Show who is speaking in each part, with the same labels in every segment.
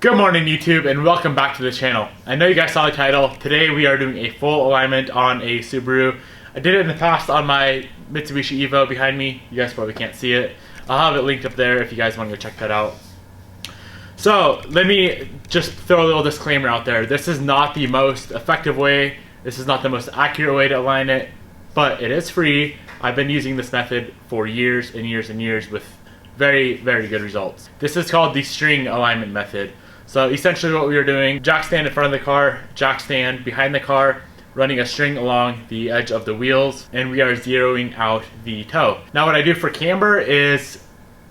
Speaker 1: Good morning YouTube and welcome back to the channel. I know you guys saw the title. Today we are doing a full alignment on a Subaru. I did it in the past on my Mitsubishi Evo behind me. You guys probably can't see it. I'll have it linked up there if you guys want to go check that out. So let me just throw a little disclaimer out there. This is not the most effective way. This is not the most accurate way to align it, but it is free. I've been using this method for years and years and years with very, very good results. This is called the string alignment method. So essentially what we are doing, jack stand in front of the car, jack stand behind the car, running a string along the edge of the wheels, and we are zeroing out the toe. Now what I do for camber is,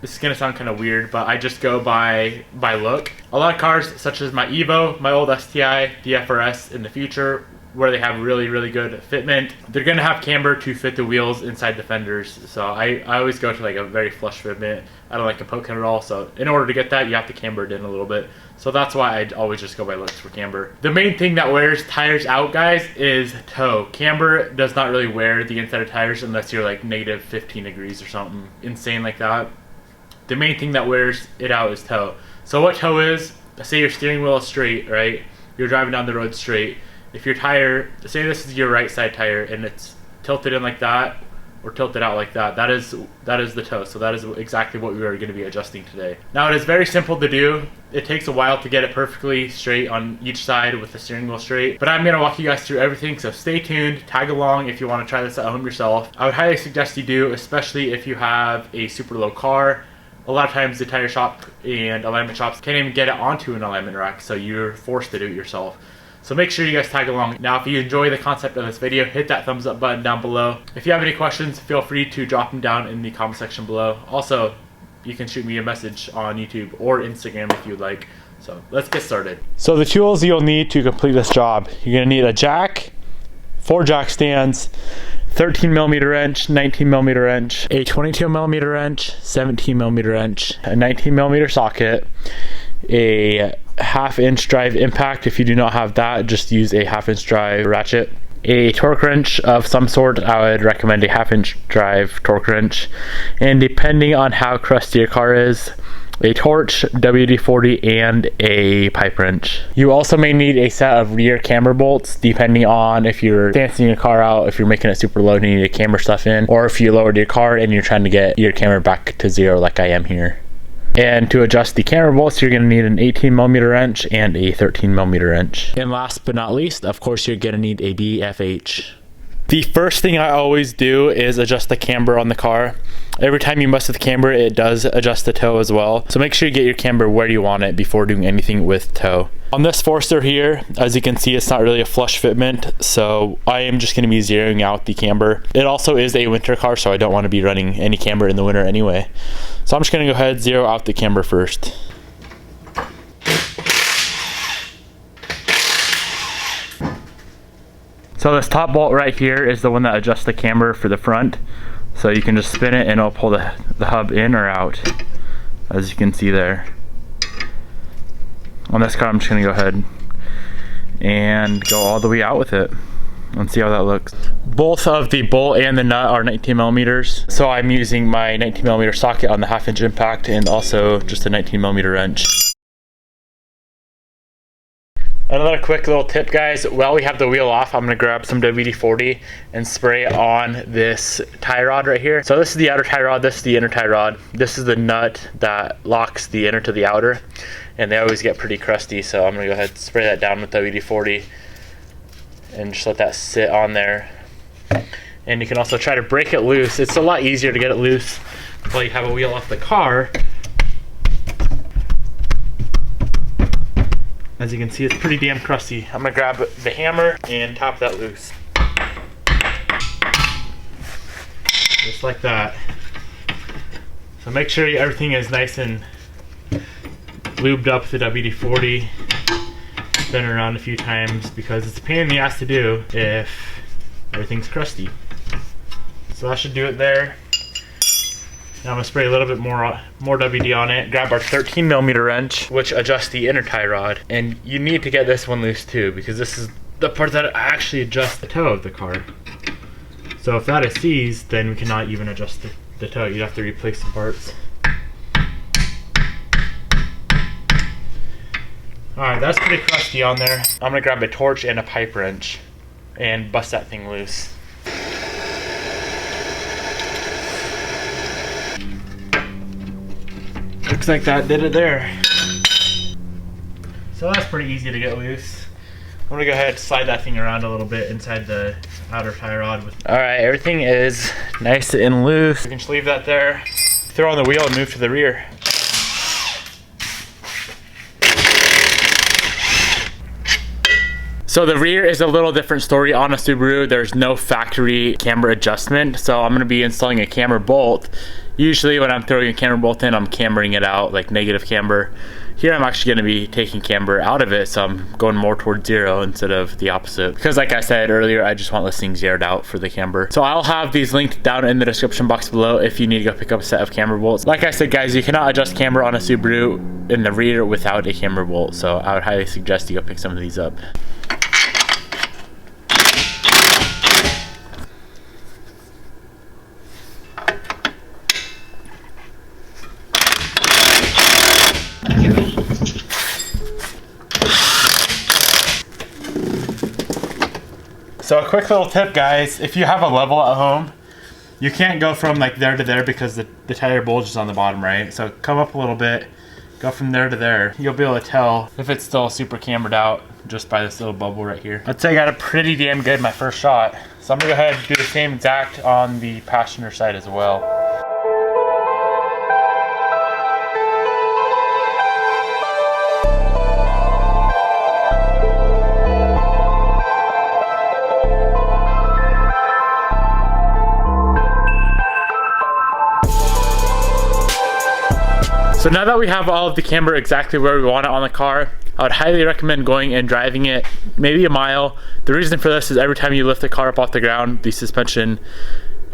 Speaker 1: this is gonna sound kind of weird, but I just go by look. A lot of cars, such as my Evo, my old STI, the FRS in the future, where they have really, really good fitment, they're gonna have camber to fit the wheels inside the fenders. So I always go to like a very flush fitment. I don't like a poke at all. So in order to get that, you have to camber it in a little bit. So that's why I always just go by looks for camber. The main thing that wears tires out, guys, is toe. Camber does not really wear the inside of tires unless you're like negative 15 degrees or something insane like that. The main thing that wears it out is toe. So what toe is, say your steering wheel is straight, right? You're driving down the road straight. If your tire, say this is your right side tire and it's tilted in like that or tilted out like that, that is the toe. So that is exactly what we are going to be adjusting today. Now it is very simple to do. It takes a while to get it perfectly straight on each side with the steering wheel straight, but I'm going to walk you guys through everything, so stay tuned, tag along if you want to try this at home yourself. I would highly suggest you do, especially if you have a super low car. A lot of times the tire shop and alignment shops can't even get it onto an alignment rack, so you're forced to do it yourself. So make sure you guys tag along. Now if you enjoy the concept of this video, hit that thumbs up button down below. If you have any questions, feel free to drop them down in the comment section below. Also, you can shoot me a message on YouTube or Instagram if you'd like. So let's get started. So the tools you'll need to complete this job, you're gonna need a jack, 4 jack stands, 13mm wrench, 19mm wrench, a 22mm wrench, 17mm wrench, a 19mm socket, a 1/2 inch drive impact. If you do not have that, just use a 1/2 inch drive ratchet, a torque wrench of some sort. I would recommend a 1/2 inch drive torque wrench, and depending on how crusty your car is, a torch, WD-40, and a pipe wrench. You also may need a set of rear camber bolts, depending on if you're stancing your car out, if you're making it super low and you need to camber stuff in, or if you lowered your car and you're trying to get your camber back to zero like I am here. And to adjust the camber bolts, you're going to need an 18mm wrench and a 13mm wrench. And last but not least, of course, you're going to need a BFH. The first thing I always do is adjust the camber on the car. Every time you mess with camber, it does adjust the toe as well. So make sure you get your camber where you want it before doing anything with toe. On this Forester here, as you can see, it's not really a flush fitment, so I am just going to be zeroing out the camber. It also is a winter car, so I don't want to be running any camber in the winter anyway. So I'm just going to go ahead and zero out the camber first. So this top bolt right here is the one that adjusts the camber for the front. So you can just spin it and it'll pull the hub in or out, as you can see there. On this car, I'm just going to go ahead and go all the way out with it and see how that looks. Both of the bolt and the nut are 19mm, so I'm using my 19mm socket on the 1/2 inch impact and also just a 19mm wrench. Another quick little tip, guys, while we have the wheel off, I'm going to grab some WD-40 and spray it on this tie rod right here. So this is the outer tie rod, this is the inner tie rod. This is the nut that locks the inner to the outer, and they always get pretty crusty, so I'm going to go ahead and spray that down with WD-40 and just let that sit on there. And you can also try to break it loose. It's a lot easier to get it loose while you have a wheel off the car. As you can see, it's pretty damn crusty. I'm gonna grab the hammer and tap that loose. Just like that. So make sure everything is nice and lubed up with the WD-40. Spin it around a few times because it's a pain in the ass to do if everything's crusty. So that should do it there. Now I'm going to spray a little bit more WD on it. Grab our 13mm wrench, which adjusts the inner tie rod. And you need to get this one loose too, because this is the part that actually adjusts the toe of the car. So if that is seized, then we cannot even adjust the toe. You'd have to replace the parts. Alright, that's pretty crusty on there. I'm gonna grab a torch and a pipe wrench and bust that thing loose. Looks like that did it there. So that's pretty easy to get loose. I'm gonna go ahead and slide that thing around a little bit inside the outer tie rod. Alright, everything is nice and loose. You can just leave that there. Throw on the wheel and move to the rear. So the rear is a little different story on a Subaru. There's no factory camber adjustment. So I'm gonna be installing a camber bolt. Usually when I'm throwing a camber bolt in, I'm cambering it out, like negative camber. Here I'm actually gonna be taking camber out of it, so I'm going more towards zero instead of the opposite. Because like I said earlier, I just want this thing zeroed out for the camber. So I'll have these linked down in the description box below if you need to go pick up a set of camber bolts. Like I said guys, you cannot adjust camber on a Subaru in the rear without a camber bolt. So I would highly suggest you go pick some of these up. So a quick little tip guys, if you have a level at home, you can't go from like there to there because the tire bulges on the bottom, right? So come up a little bit, go from there to there. You'll be able to tell if it's still super cambered out just by this little bubble right here. I'd say I got it pretty damn good my first shot. So I'm gonna go ahead and do the same exact on the passenger side as well. So now that we have all of the camber exactly where we want it on the car, I would highly recommend going and driving it maybe a mile. The reason for this is every time you lift the car up off the ground, the suspension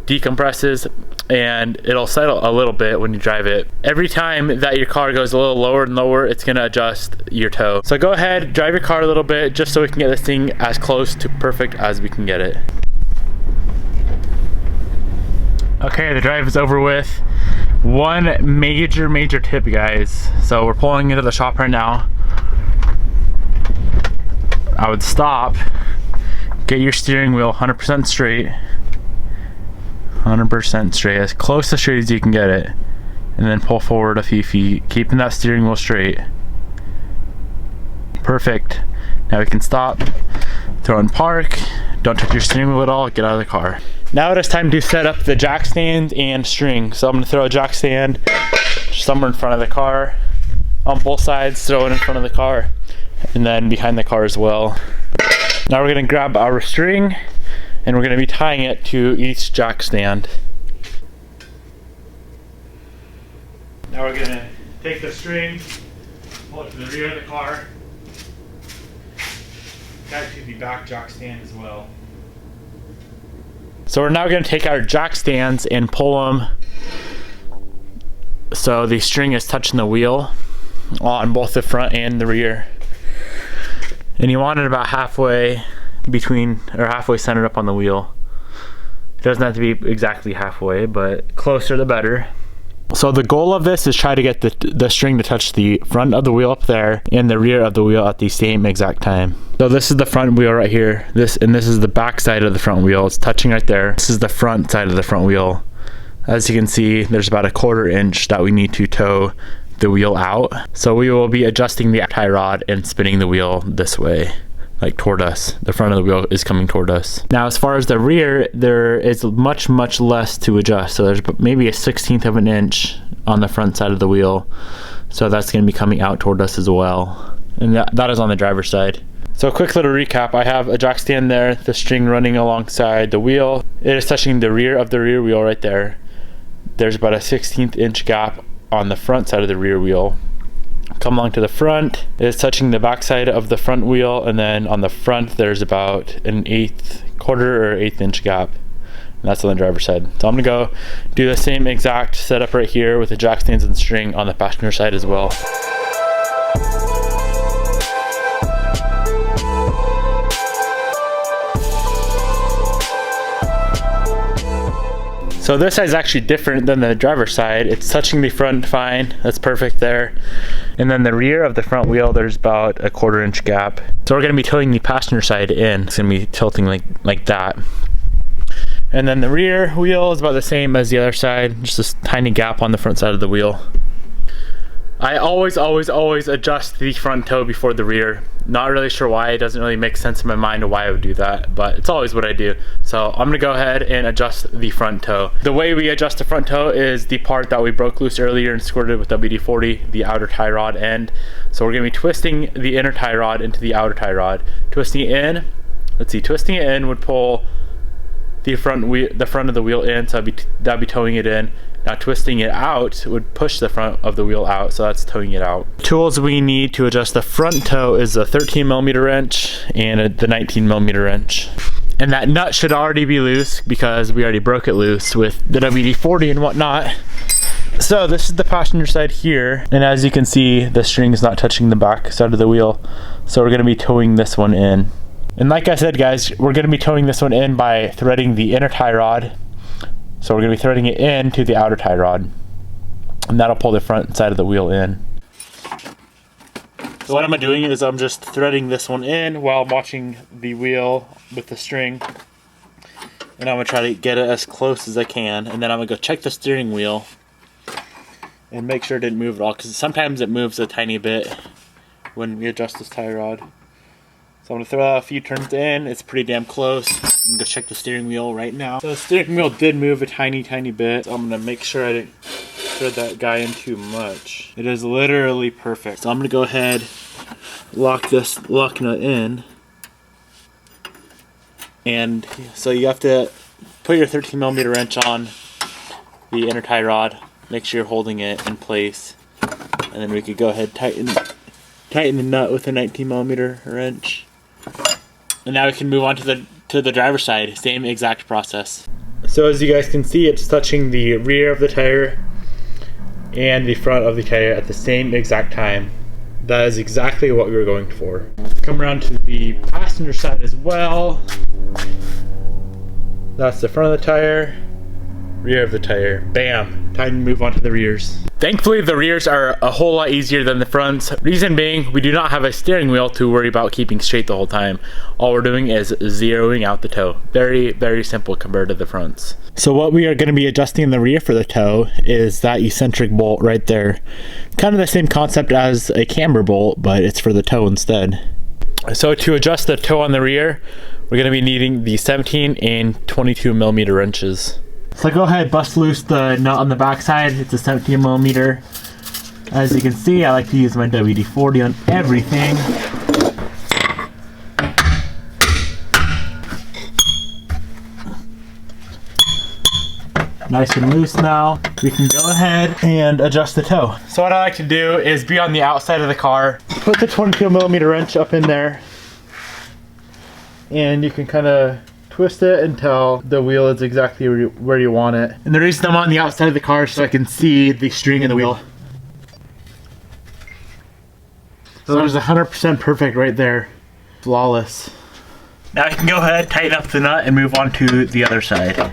Speaker 1: decompresses and it'll settle a little bit when you drive it. Every time that your car goes a little lower and lower, it's gonna adjust your toe. So go ahead, drive your car a little bit just so we can get this thing as close to perfect as we can get it. Okay, the drive is over with. One major tip guys. So we're pulling into the shop right now. I would stop, get your steering wheel 100% straight. 100% straight, as close to straight as you can get it. And then pull forward a few feet, keeping that steering wheel straight. Perfect. Now we can stop, throw in park, don't touch your steering wheel at all, get out of the car. Now it is time to set up the jack stand and string. So I'm gonna throw a jack stand somewhere in front of the car, on both sides, throw it in front of the car, and then behind the car as well. Now we're gonna grab our string and we're gonna be tying it to each jack stand. Now we're gonna take the string, pull it to the rear of the car, tie it to the back jack stand as well. So we're now going to take our jack stands and pull them so the string is touching the wheel on both the front and the rear. And you want it about halfway between, or halfway centered up on the wheel. It doesn't have to be exactly halfway, but closer the better. So the goal of this is try to get the string to touch the front of the wheel up there and the rear of the wheel at the same exact time. So this is the front wheel right here. This is the back side of the front wheel. It's touching right there. This is the front side of the front wheel. As you can see, there's about a 1/4 inch that we need to tow the wheel out. So we will be adjusting the tie rod and spinning the wheel this way, like toward us. The front of the wheel is coming toward us. Now as far as the rear, there is much less to adjust. So there's maybe a 1/16 of an inch on the front side of the wheel. So that's going to be coming out toward us as well. And that is on the driver's side. So a quick little recap, I have a jack stand there, the string running alongside the wheel. It is touching the rear of the rear wheel right there. There's about a 1/16 inch gap on the front side of the rear wheel. Come along to the front, it is touching the back side of the front wheel, and then on the front there's about an 1/8 inch gap. And that's on the driver's side. So I'm gonna go do the same exact setup right here with the jack stands and string on the passenger side as well. So this side is actually different than the driver's side. It's touching the front fine, that's perfect there. And then the rear of the front wheel, there's about a 1/4 inch gap. So we're gonna be tilting the passenger side in. It's gonna be tilting like that. And then the rear wheel is about the same as the other side, just this tiny gap on the front side of the wheel. I always adjust the front toe before the rear. Not really sure why. It doesn't really make sense in my mind of why I would do that, but it's always what I do. So I'm gonna go ahead and adjust the front toe. The way we adjust the front toe is the part that we broke loose earlier and squirted with WD-40, the outer tie rod end. So we're gonna be twisting the inner tie rod into the outer tie rod. Twisting it in, let's see, twisting it in would pull the front of the wheel in, so that'd be towing it in. Now twisting it out would push the front of the wheel out, so that's towing it out. Tools we need to adjust the front toe is a 13mm wrench and the 19mm wrench. And that nut should already be loose because we already broke it loose with the WD-40 and whatnot. So this is the passenger side here, and as you can see, the string is not touching the back side of the wheel, so we're going to be towing this one in. And like I said, guys, we're going to be towing this one in by threading the inner tie rod. So we're going to be threading it into the outer tie rod, and that'll pull the front side of the wheel in. So what I'm doing is I'm just threading this one in while I'm watching the wheel with the string, and I'm going to try to get it as close as I can, and then I'm going to go check the steering wheel and make sure it didn't move at all, because sometimes it moves a tiny bit when we adjust this tie rod. So I'm going to throw a few turns in. It's pretty damn close. I'm going to check the steering wheel right now. So the steering wheel did move a tiny bit. So I'm going to make sure I didn't thread that guy in too much. It is literally perfect. So I'm going to go ahead, lock this lock nut in. And so you have to put your 13mm wrench on the inner tie rod. Make sure you're holding it in place. And then we could go ahead tighten the nut with a 19mm wrench. And now we can move on to the driver's side. Same exact process. So as you guys can see, it's touching the rear of the tire and the front of the tire at the same exact time. That is exactly what we were going for. Come around to the passenger side as well. That's the front of the tire, rear of the tire. Bam! Time to move on to the rears. Thankfully, the rears are a whole lot easier than the fronts. Reason being, we do not have a steering wheel to worry about keeping straight the whole time. All we're doing is zeroing out the toe. Very, very simple compared to the fronts. So what we are going to be adjusting in the rear for the toe is that eccentric bolt right there. Kind of the same concept as a camber bolt, but it's for the toe instead. So to adjust the toe on the rear, we're going to be needing the 17 and 22mm wrenches. So go ahead, bust loose the nut on the back side. It's a 17mm. As you can see, I like to use my WD-40 on everything. Nice and loose now. We can go ahead and adjust the toe. So what I like to do is be on the outside of the car, put the 22mm wrench up in there, and you can kind of twist it until the wheel is exactly where you want it. And the reason I'm on the outside of the car is so I can see the string in the wheel. So that was 100% perfect right there. Flawless. Now I can go ahead, tighten up the nut, and move on to the other side.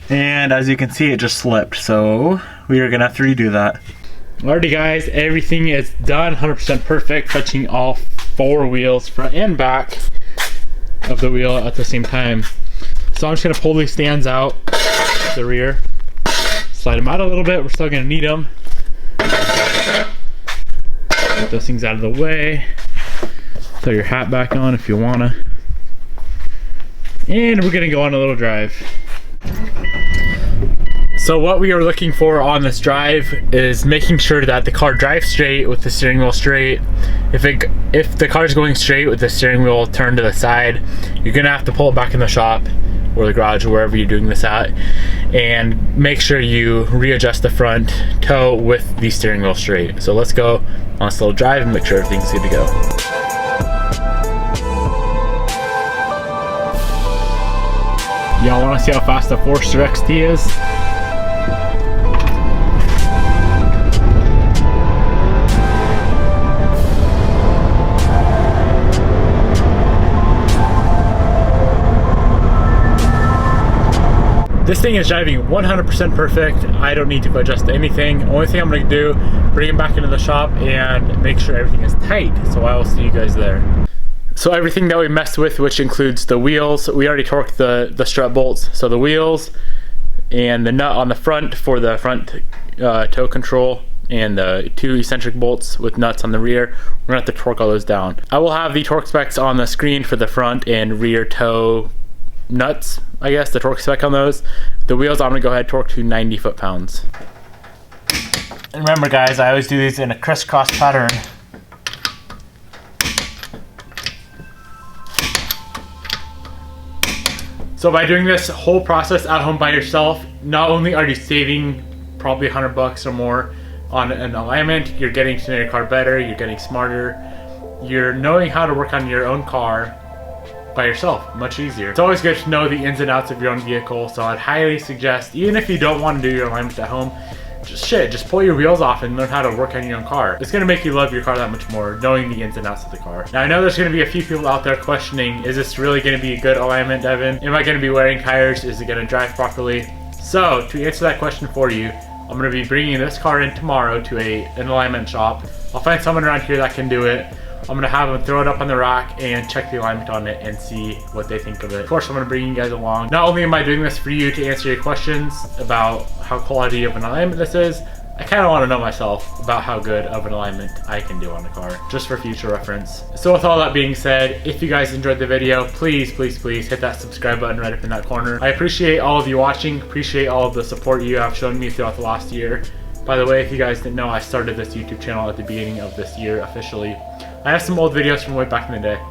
Speaker 1: And as you can see, it just slipped, so we are gonna have to redo that. Alrighty guys, everything is done, 100% perfect, touching all 4 wheels, front and back of the wheel at the same time. So I'm just gonna pull these stands out, the rear, slide them out a little bit, we're still gonna need them. Get those things out of the way. Throw your hat back on if you wanna. And we're gonna go on a little drive. So what we are looking for on this drive is making sure that the car drives straight with the steering wheel straight. If the car is going straight with the steering wheel turned to the side, you're gonna have to pull it back in the shop or the garage or wherever you're doing this at, and make sure you readjust the front toe with the steering wheel straight. So let's go on this little drive and make sure everything's good to go. Y'all wanna see how fast the Forester XT is? This thing is driving 100% perfect. I don't need to adjust anything. Only thing I'm gonna do, bring it back into the shop and make sure everything is tight. So I will see you guys there. So everything that we messed with, which includes the wheels, we already torqued the strut bolts. So the wheels and the nut on the front for the front toe control, and the 2 eccentric bolts with nuts on the rear, we're gonna have to torque all those down. I will have the torque specs on the screen for the front and rear toe nuts, I guess, the torque spec on those. The wheels, I'm gonna go ahead and torque to 90 foot-pounds. And remember guys, I always do these in a crisscross pattern. So by doing this whole process at home by yourself, not only are you saving probably $100 or more on an alignment, you're getting to know your car better, you're getting smarter, you're knowing how to work on your own car by yourself, much easier. It's always good to know the ins and outs of your own vehicle, so I'd highly suggest, even if you don't want to do your alignment at home, just pull your wheels off and learn how to work on your own car. It's gonna make you love your car that much more, knowing the ins and outs of the car. Now I know there's gonna be a few people out there questioning, is this really gonna be a good alignment, Devin? Am I gonna be wearing tires? Is it gonna drive properly? So to answer that question for you, I'm gonna be bringing this car in tomorrow to an alignment shop. I'll find someone around here that can do it. I'm gonna have them throw it up on the rack and check the alignment on it and see what they think of it. Of course, I'm gonna bring you guys along. Not only am I doing this for you to answer your questions about how quality of an alignment this is, I kind of want to know myself about how good of an alignment I can do on the car, just for future reference. So with all that being said, if you guys enjoyed the video, please hit that subscribe button right up in that corner. I appreciate all of you watching, appreciate all of the support you have shown me throughout the last year. By the way, if you guys didn't know, I started this YouTube channel at the beginning of this year officially. I have some old videos from way back in the day,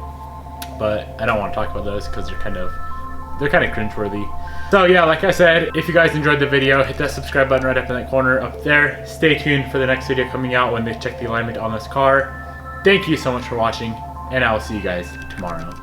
Speaker 1: but I don't want to talk about those because they're kind of cringeworthy. So yeah, like I said, if you guys enjoyed the video, hit that subscribe button right up in that corner up there. Stay tuned for the next video coming out when they check the alignment on this car. Thank you so much for watching, and I will see you guys tomorrow.